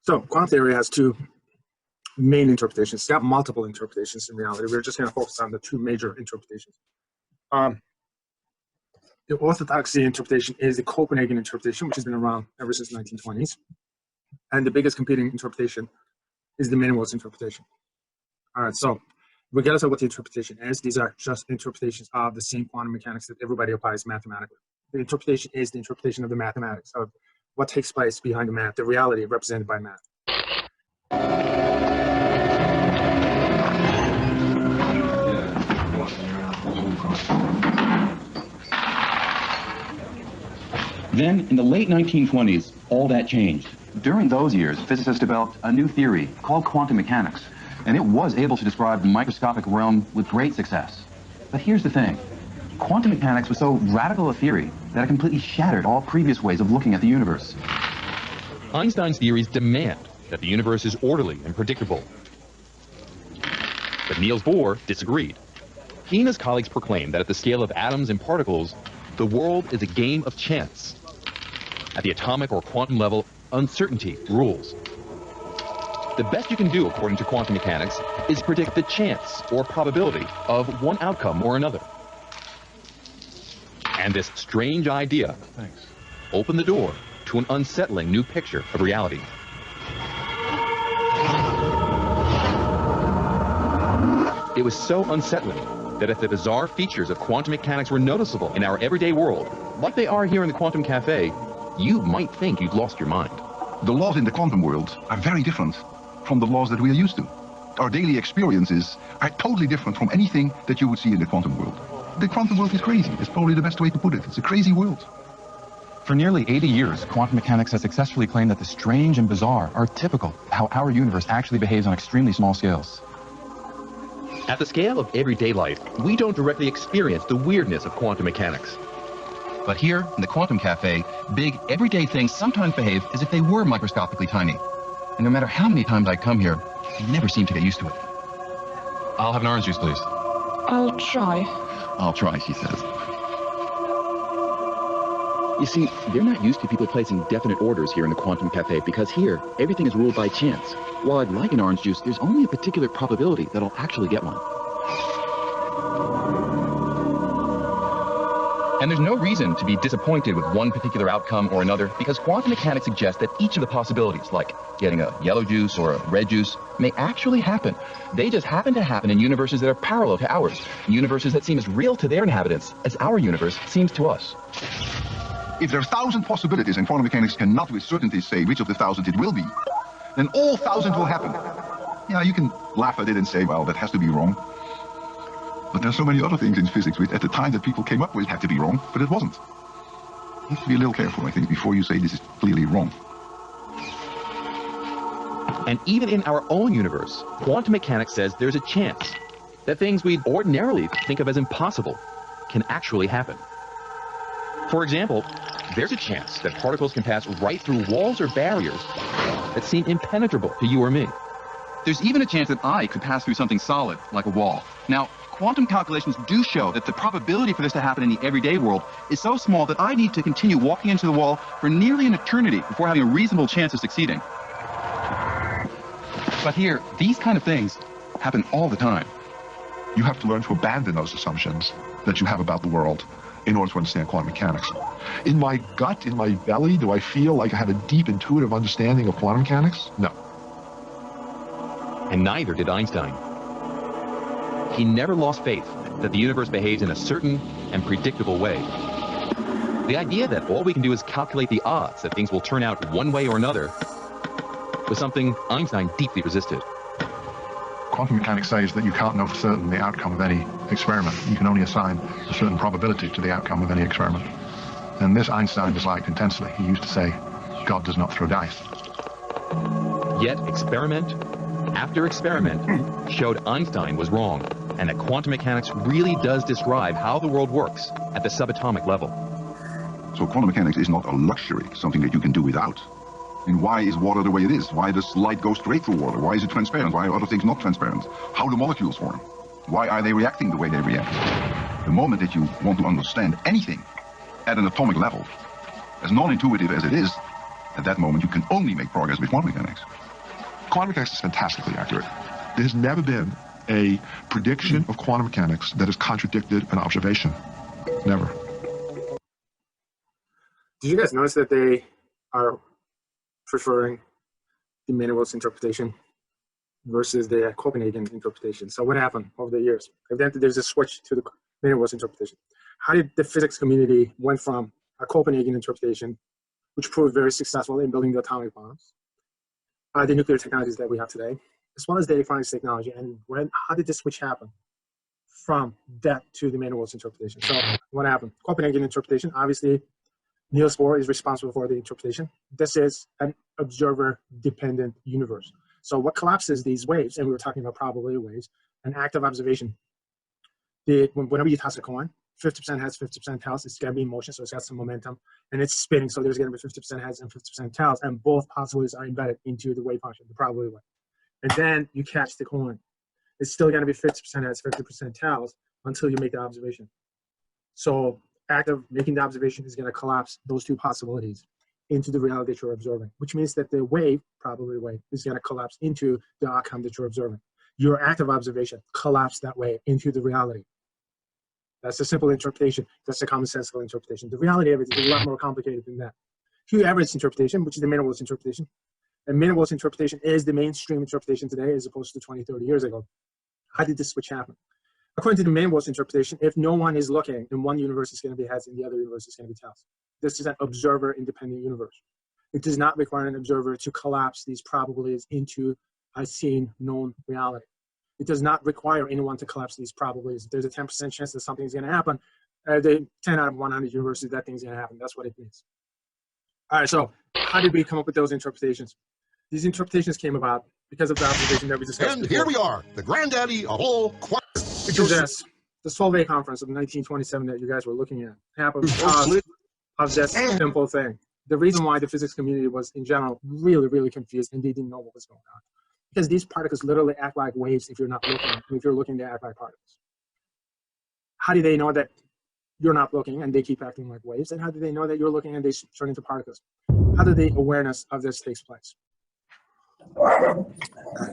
So quantum theory has two main interpretations. It's got multiple interpretations in reality. We're just going to focus on the two major interpretations. The orthodoxy interpretation is the Copenhagen interpretation, which has been around ever since the 1920s. And the biggest competing interpretation is the minimalist interpretation. All right, so regardless of what the interpretation is, these are just interpretations of the same quantum mechanics that everybody applies mathematically. The interpretation is the interpretation of the mathematics, of what takes place behind the math, the reality represented by math. Then, in the late 1920s, all that changed. During those years, physicists developed a new theory called quantum mechanics, and it was able to describe the microscopic realm with great success. But here's the thing. Quantum mechanics was so radical a theory that it completely shattered all previous ways of looking at the universe. Einstein's theories demand that the universe is orderly and predictable. But Niels Bohr disagreed. He and his colleagues proclaimed that at the scale of atoms and particles, the world is a game of chance. At the atomic or quantum level, uncertainty rules. The best you can do, according to quantum mechanics, is predict the chance or probability of one outcome or another. And this strange idea opened the door to an unsettling new picture of reality. It was so unsettling that if the bizarre features of quantum mechanics were noticeable in our everyday world, like they are here in the Quantum Cafe, you might think you'd lost your mind. The laws in the quantum world are very different from the laws that we are used to. Our daily experiences are totally different from anything that you would see in the quantum world. The quantum world is crazy. It's probably the best way to put it. It's a crazy world. For nearly 80 years, quantum mechanics has successfully claimed that the strange and bizarre are typical of how our universe actually behaves on extremely small scales. At the scale of everyday life, we don't directly experience the weirdness of quantum mechanics. But here, in the Quantum Cafe, big, everyday things sometimes behave as if they were microscopically tiny. And no matter how many times I come here, I never seem to get used to it. I'll have an orange juice, please. I'll try. I'll try, she says. You see, they're not used to people placing definite orders here in the Quantum Cafe because here, everything is ruled by chance. While I'd like an orange juice, there's only a particular probability that I'll actually get one. And there's no reason to be disappointed with one particular outcome or another because quantum mechanics suggests that each of the possibilities, like getting a yellow juice or a red juice, may actually happen. They just happen to happen in universes that are parallel to ours, universes that seem as real to their inhabitants as our universe seems to us. If there are 1,000 possibilities and quantum mechanics cannot with certainty say which of the 1,000 it will be, then all 1,000 will happen. Yeah, you can laugh at it and say, well, that has to be wrong. But there are so many other things in physics which at the time that people came up with had to be wrong, but it wasn't. You have to be a little careful, I think, before you say this is clearly wrong. And even in our own universe, quantum mechanics says there's a chance that things we'd ordinarily think of as impossible can actually happen. For example, there's a chance that particles can pass right through walls or barriers that seem impenetrable to you or me. There's even a chance that I could pass through something solid, like a wall. Now, quantum calculations do show that the probability for this to happen in the everyday world is so small that I need to continue walking into the wall for nearly an eternity before having a reasonable chance of succeeding. But here, these kind of things happen all the time. You have to learn to abandon those assumptions that you have about the world in order to understand quantum mechanics. In my gut, in my belly, do I feel like I have a deep intuitive understanding of quantum mechanics? No. And neither did Einstein. He never lost faith that the universe behaves in a certain and predictable way. The idea that all we can do is calculate the odds that things will turn out one way or another was something Einstein deeply resisted. Quantum mechanics says that you can't know for certain the outcome of any experiment. You can only assign a certain probability to the outcome of any experiment. And this Einstein disliked intensely. He used to say, God does not throw dice. Yet experiment after experiment showed Einstein was wrong, and that quantum mechanics really does describe how the world works at the subatomic level. So quantum mechanics is not a luxury, something that you can do without. And why is water the way it is? Why does light go straight through water? Why is it transparent? Why are other things not transparent? How do molecules form? Why are they reacting the way they react? The moment that you want to understand anything at an atomic level, as non-intuitive as it is, At that moment, you can only make progress with quantum mechanics. Quantum mechanics is fantastically accurate. There has never been a prediction of quantum mechanics that has contradicted an observation. Never. Did you guys notice that they are preferring the Minimalist interpretation versus the Copenhagen interpretation? So what happened over the years? Evidently, there's a switch to the Minimalist interpretation. How did the physics community went from a Copenhagen interpretation, which proved very successful in building the atomic bombs, the nuclear technologies that we have today, as well as the electronics technology, and how did this switch happen from that to the Minimalist interpretation? So what happened? Copenhagen interpretation, obviously, Niels Bohr is responsible for the interpretation. This is an observer-dependent universe. So what collapses these waves, and we were talking about probability waves, an active observation. Whenever you toss a coin, 50% heads, 50% tails, it's going to be in motion, so it's got some momentum, and it's spinning, so there's going to be 50% heads and 50% tails, and both possibilities are embedded into the wave function, the probability wave. And then you catch the coin. It's still going to be 50% heads, 50% tails until you make the observation. So making the observation is going to collapse those two possibilities into the reality that you're observing, which means that the wave, probability wave, is going to collapse into the outcome that you're observing. Your active observation collapsed that way into the reality. That's a simple interpretation. That's a commonsensical interpretation. The reality of it is a lot more complicated than that. Hugh Everett's interpretation, which is the Minimalist interpretation, and Minimalist interpretation is the mainstream interpretation today as opposed to 20, 30 years ago. How did this switch happen? According to the Minimalist interpretation, if no one is looking, in one universe is going to be heads and the other universe is going to be tails. This is an observer-independent universe. It does not require an observer to collapse these probabilities into a seen, known reality. It does not require anyone to collapse these probabilities. If there's a 10% chance that something's going to happen, the 10 out of 100 universes, that thing's going to happen. That's what it means. All right, so how did we come up with those interpretations? These interpretations came about because of the observation that we discussed before. Here we are, the granddaddy of all quantum. Which is this, the Solvay conference of 1927 that you guys were looking at happened because of this simple thing. The reason why the physics community was, in general, really, really confused and they didn't know what was going on. Because these particles literally act like waves if you're not looking. And if you're looking, they act like particles. How do they know that you're not looking and they keep acting like waves? And how do they know that you're looking and they turn into particles? How do the awareness of this takes place?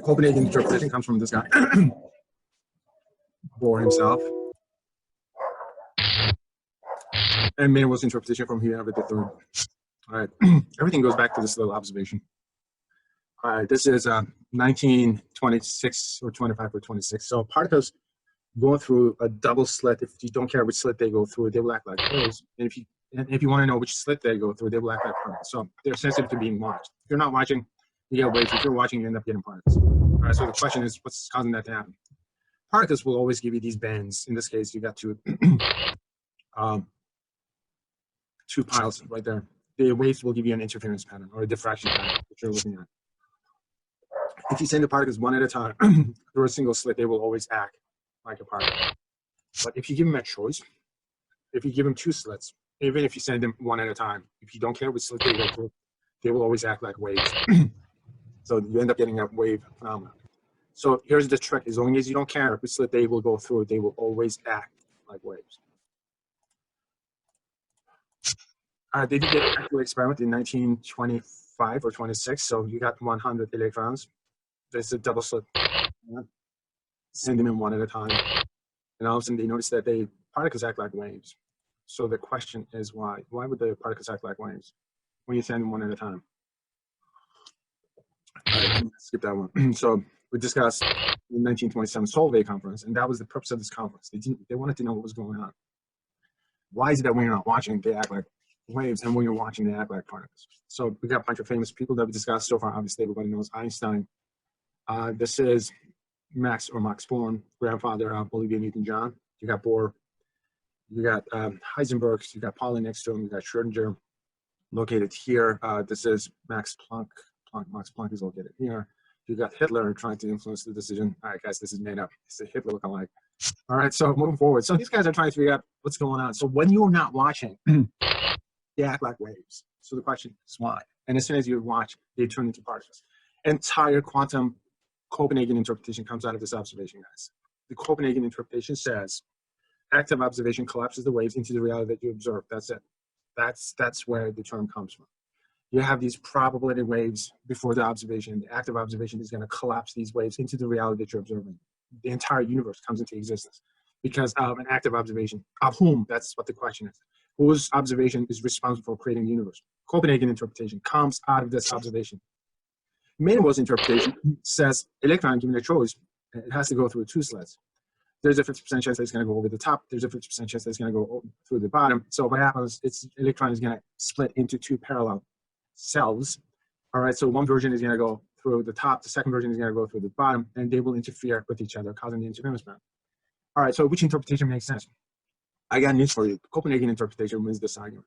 Copenhagen interpretation comes from this guy, Bohr himself. And Minimalist interpretation from Hugh Everett III. All right, everything goes back to this little observation. All right, this is 1926 or 25 or 26. So particles go through a double slit. If you don't care which slit they go through, they will act like holes. And if you want to know which slit they go through, they will act like particles. So they're sensitive to being watched. If you're not watching, you get waves. If you're watching, you end up getting particles. All right, so the question is, what's causing that to happen? Particles will always give you these bands. In this case, you got two piles right there. The waves will give you an interference pattern or a diffraction pattern that you're looking at. If you send the particles one at a time through a single slit, they will always act like a particle. But if you give them a choice, if you give them two slits, even if you send them one at a time, if you don't care which slit they go through, they will always act like waves. So you end up getting a wave phenomenon. So here's the trick. As long as you don't care which slit they will go through, they will always act like waves. They did an actual experiment in 1925 or 26. So you got 100 electrons. There's a double slit. Send them in one at a time. And all of a sudden they notice that the particles act like waves. So the question is why? Why would the particles act like waves when you send them one at a time? All right, skip that one. So we discussed the 1927 Solvay conference, and that was the purpose of this conference. They wanted to know what was going on. Why is it that when you're not watching, they act like waves, and when you're watching, they act like particles? So we got a bunch of famous people that we discussed so far. Obviously, everybody knows Einstein. This is Max Born, grandfather of Olivia Newton-John. You got Bohr. You got Heisenberg. You got Pauling Ekström. You got Schrödinger, located here. This is Max Planck. Max Planck is located here. You got Hitler trying to influence the decision. All right, guys, this is made up. It's a Hitler looking like. All right, so moving forward. So these guys are trying to figure out what's going on. So when you're not watching, they act like waves. So the question is why? And as soon as you watch, they turn into particles. Entire quantum Copenhagen interpretation comes out of this observation, guys. The Copenhagen interpretation says active observation collapses the waves into the reality that you observe. That's it. That's where the term comes from. you have these probability waves before the observation. The active observation is going to collapse these waves into the reality that you're observing. The entire universe comes into existence because of an active observation. Of whom? That's what the question is. Whose observation is responsible for creating the universe? Copenhagen interpretation comes out of this observation. Minimalist interpretation says electron given a choice, it has to go through two slits. There's a 50% chance that it's going to go over the top. There's a 50% chance that it's going to go through the bottom. So what happens, its electron is going to split into two parallel cells. All right, so one version is going to go through the top. The second version is going to go through the bottom, and they will interfere with each other, causing the interference band. All right, so which interpretation makes sense? I got news for you. Copenhagen interpretation wins this argument.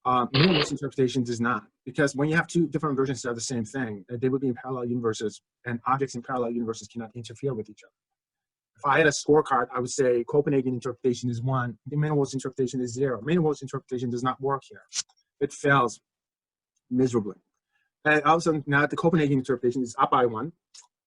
Minimalist interpretation does not, because when you have two different versions of the same thing, they would be in parallel universes, and objects in parallel universes cannot interfere with each other. If I had a scorecard, I would say Copenhagen interpretation is 1, the minimalist interpretation is 0. Minimalist interpretation does not work here. It fails miserably. And also now the Copenhagen interpretation is up by 1.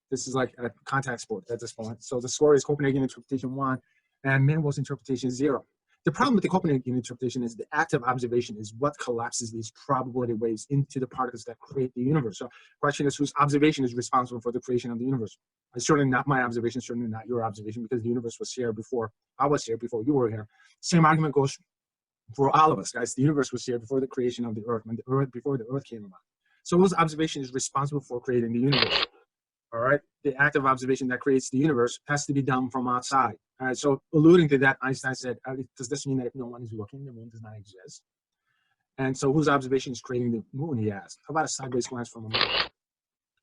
This is like a contact sport at this point. So the score is Copenhagen interpretation 1 and minimalist interpretation 0. The problem with the Copenhagen interpretation is the active observation is what collapses these probability waves into the particles that create the universe. So the question is, whose observation is responsible for the creation of the universe? It's certainly not my observation, certainly not your observation, because the universe was here before I was here, before you were here. Same argument goes for all of us, guys. The universe was here before the creation of the earth, before the earth came about. So whose observation is responsible for creating the universe? All right, the active observation that creates the universe has to be done from outside. All right, so alluding to that, Einstein said, does this mean that if no one is looking, the moon does not exist? And so whose observation is creating the moon, he asked. How about a sideways glance from a moon?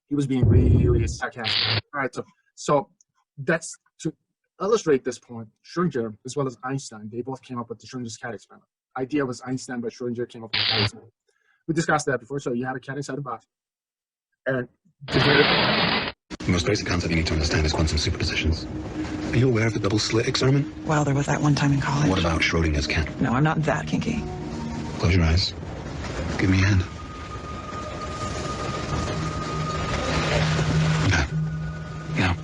He was being really sarcastic. All right, so that's to illustrate this point. Schrödinger, as well as Einstein, they both came up with the Schrödinger's cat experiment. Idea was Einstein, but Schrödinger came up with the cat experiment. We discussed that before, so you had a cat inside a box. And the most basic concept you need to understand is quantum superpositions. Are you aware of the double slit experiment? Well, there was that one time in college. What about Schrödinger's cat? No, I'm not that kinky. Close your eyes. Give me a hand. Okay. Now,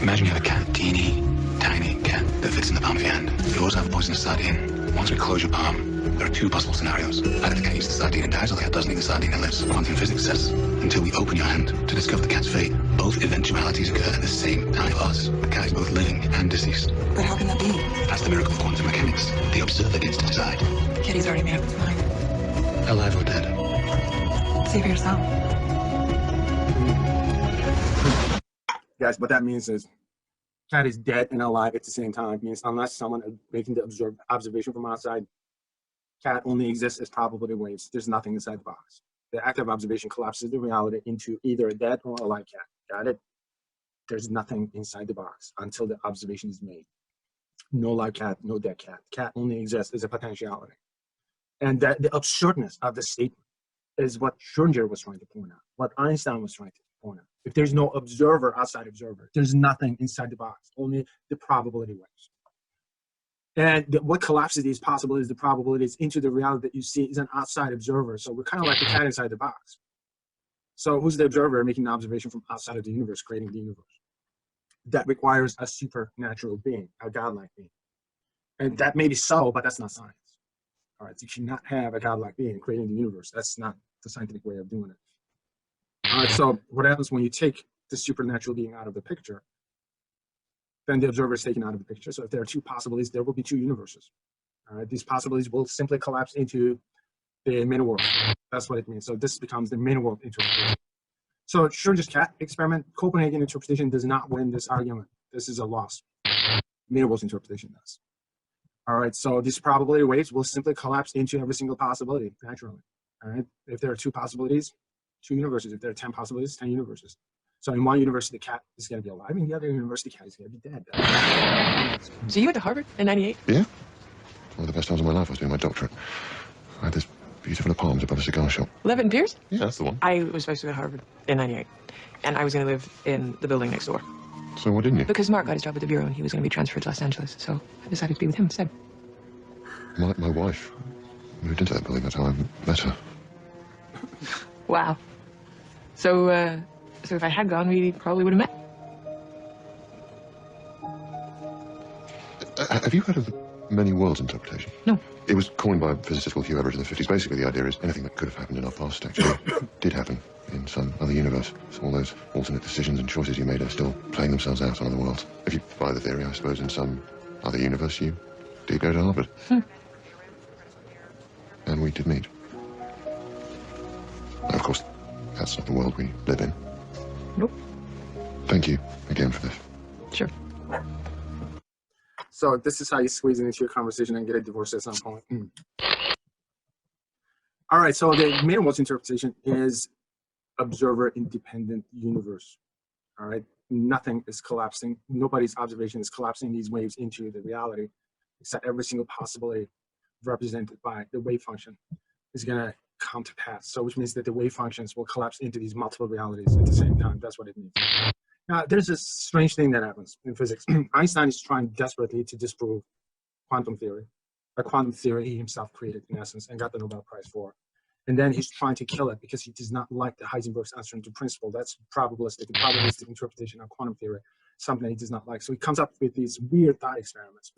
imagine you have a cat, teeny, tiny cat that fits in the palm of your hand. You also have a poisonous sardine. Once we close your palm, there are two possible scenarios. Either the cat eats the sardine and dies, or the cat doesn't eat the sardine and lives. Quantum physics says, until we open your hand to discover the cat's fate, both eventualities occur at the same time for us. The cat is both living and deceased. But how can that be? That's the miracle of quantum mechanics. The observer gets to decide. Kitty's already made up its mind. Alive or dead? See for yourself. guys, what that means is cat is dead and alive at the same time. It means unless someone is making the observation from outside, cat only exists as probability waves. There's nothing inside the box. The active observation collapses the reality into either a dead or alive cat. Got it? There's nothing inside the box until the observation is made. No live cat, no dead cat. Cat only exists as a potentiality. And that the absurdness of the statement is what Schrödinger was trying to point out, what Einstein was trying to point out. If there's no observer outside observer, there's nothing inside the box, only the probability waves. And what collapses these possibilities, the probabilities, into the reality that you see is an outside observer. So we're kind of like the cat inside the box. So who's the observer making the observation from outside of the universe, creating the universe? That requires a supernatural being, a godlike being. And that may be so, but that's not science. All right, so you cannot have a godlike being creating the universe. That's not the scientific way of doing it. All right, so what happens when you take the supernatural being out of the picture? Then the observer is taken out of the picture. So if there are two possibilities, there will be two universes. All right, these possibilities will simply collapse into the mini world. That's what it means. So this becomes the mini world interpretation. So Schrödinger's cat experiment, Copenhagen interpretation does not win this argument. This is a loss. Mini world interpretation does. All right, so these probability waves will simply collapse into every single possibility naturally. All right, if there are two possibilities, two universes. If there are 10 possibilities, 10 universes. So in one universe, the cat is going to be alive. In the other universe, the cat is going to be dead. So you went to Harvard in '98? Yeah. One of the best times of my life was doing my doctorate. I had this beautiful apartment above a cigar shop. Levitt and Pierce? Yeah, that's the one. I was supposed to go to Harvard in '98, and I was going to live in the building next door. So why didn't you? Because Mark got his job at the Bureau, and he was going to be transferred to Los Angeles, so I decided to be with him instead. My wife moved into that building. That's how I met her. Wow. So if I had gone, we probably would have met. Have you heard of many worlds interpretation? No. It was coined by a physicist called Hugh Everett in the 50s. Basically, the idea is anything that could have happened in our past actually did happen in some other universe. So all those alternate decisions and choices you made are still playing themselves out on other worlds. If you buy the theory, I suppose in some other universe you did go to Harvard. And we did meet. Of course, that's not the world we live in. Nope. Thank you again for this. Sure. So this is how you squeeze it into your conversation and get a divorce at some point. All right, so the minimalist interpretation is observer-independent universe. All right, nothing is collapsing. Nobody's observation is collapsing these waves into the reality, except every single possibility represented by the wave function is going to come to pass. So which means that the wave functions will collapse into these multiple realities at the same time. That's what it means. Now, there's a strange thing that happens in physics. Einstein is trying desperately to disprove quantum theory, a quantum theory he himself created, in essence, and got the Nobel Prize for. And then he's trying to kill it because he does not like the Heisenberg's answer to principle. That's probabilistic interpretation of quantum theory, something he does not like. So he comes up with these weird thought experiments.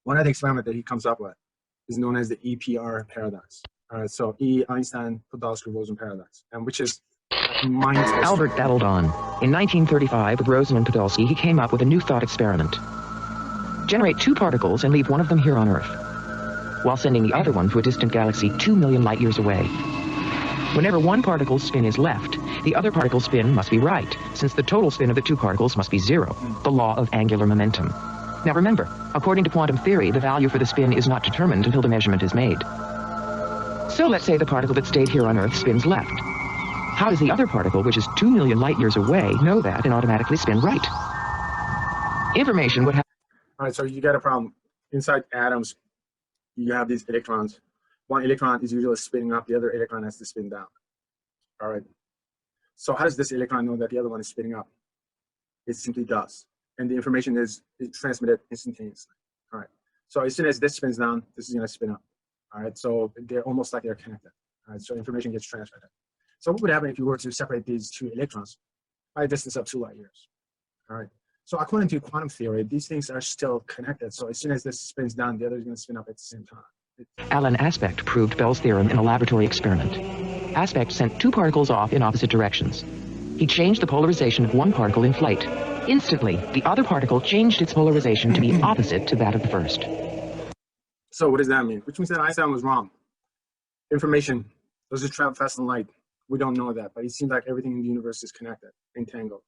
One of the experiments that he comes up with is known as the EPR paradox. All right, so E. Einstein-Podolsky-Rosen paradox, and which is Albert babbled on. In 1935, with Rosen and Podolsky, he came up with a new thought experiment. Generate two particles and leave one of them here on Earth, while sending the other one to a distant galaxy 2 million light years away. Whenever one particle's spin is left, the other particle's spin must be right, since the total spin of the two particles must be zero, the law of angular momentum. Now remember, according to quantum theory, the value for the spin is not determined until the measurement is made. So let's say the particle that stayed here on Earth spins left. How does the other particle, which is 2 million light years away, know that and automatically spin right? Information would have... All right, so you got a problem. Inside atoms, you have these electrons. One electron is usually spinning up, the other electron has to spin down. All right. So how does this electron know that the other one is spinning up? It simply does. And the information is transmitted instantaneously. All right. So as soon as this spins down, this is going to spin up. All right. So they're almost like they're connected. All right. So information gets transmitted. So what would happen if you were to separate these two electrons by a distance of 2 light years? All right. So according to quantum theory, these things are still connected. So as soon as this spins down, the other is going to spin up at the same time. Alan Aspect proved Bell's theorem in a laboratory experiment. Aspect sent two particles off in opposite directions. He changed the polarization of one particle in flight. Instantly, the other particle changed its polarization to be opposite to that of the first. So what does that mean? Which means that Einstein was wrong. Information doesn't travel faster than light. We don't know that, but it seems like everything in the universe is connected, entangled.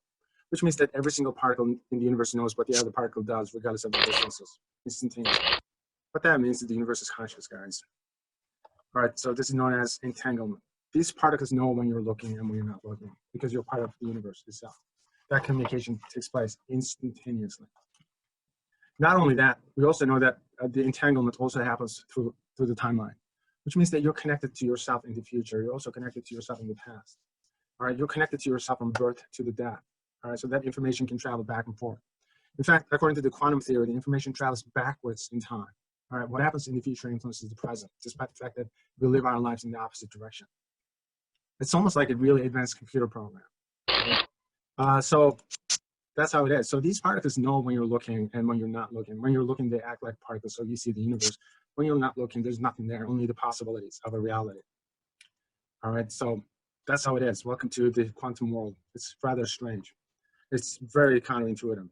Which means that every single particle in the universe knows what the other particle does, regardless of the distances, instantaneously. What that means is the universe is conscious, guys. All right, so this is known as entanglement. These particles know when you're looking and when you're not looking, because you're part of the universe itself. That communication takes place instantaneously. Not only that, we also know that the entanglement also happens through the timeline, which means that you're connected to yourself in the future. You're also connected to yourself in the past. All right, you're connected to yourself from birth to the death. All right, so that information can travel back and forth. In fact, according to the quantum theory, the information travels backwards in time. All right, what happens in the future influences the present, despite the fact that we live our lives in the opposite direction. It's almost like a really advanced computer program. Right? So that's how it is. So these particles know when you're looking and when you're not looking. When you're looking, they act like particles, so you see the universe. When you're not looking, there's nothing there, only the possibilities of a reality. All right, so that's how it is. Welcome to the quantum world. It's rather strange. It's very counterintuitive.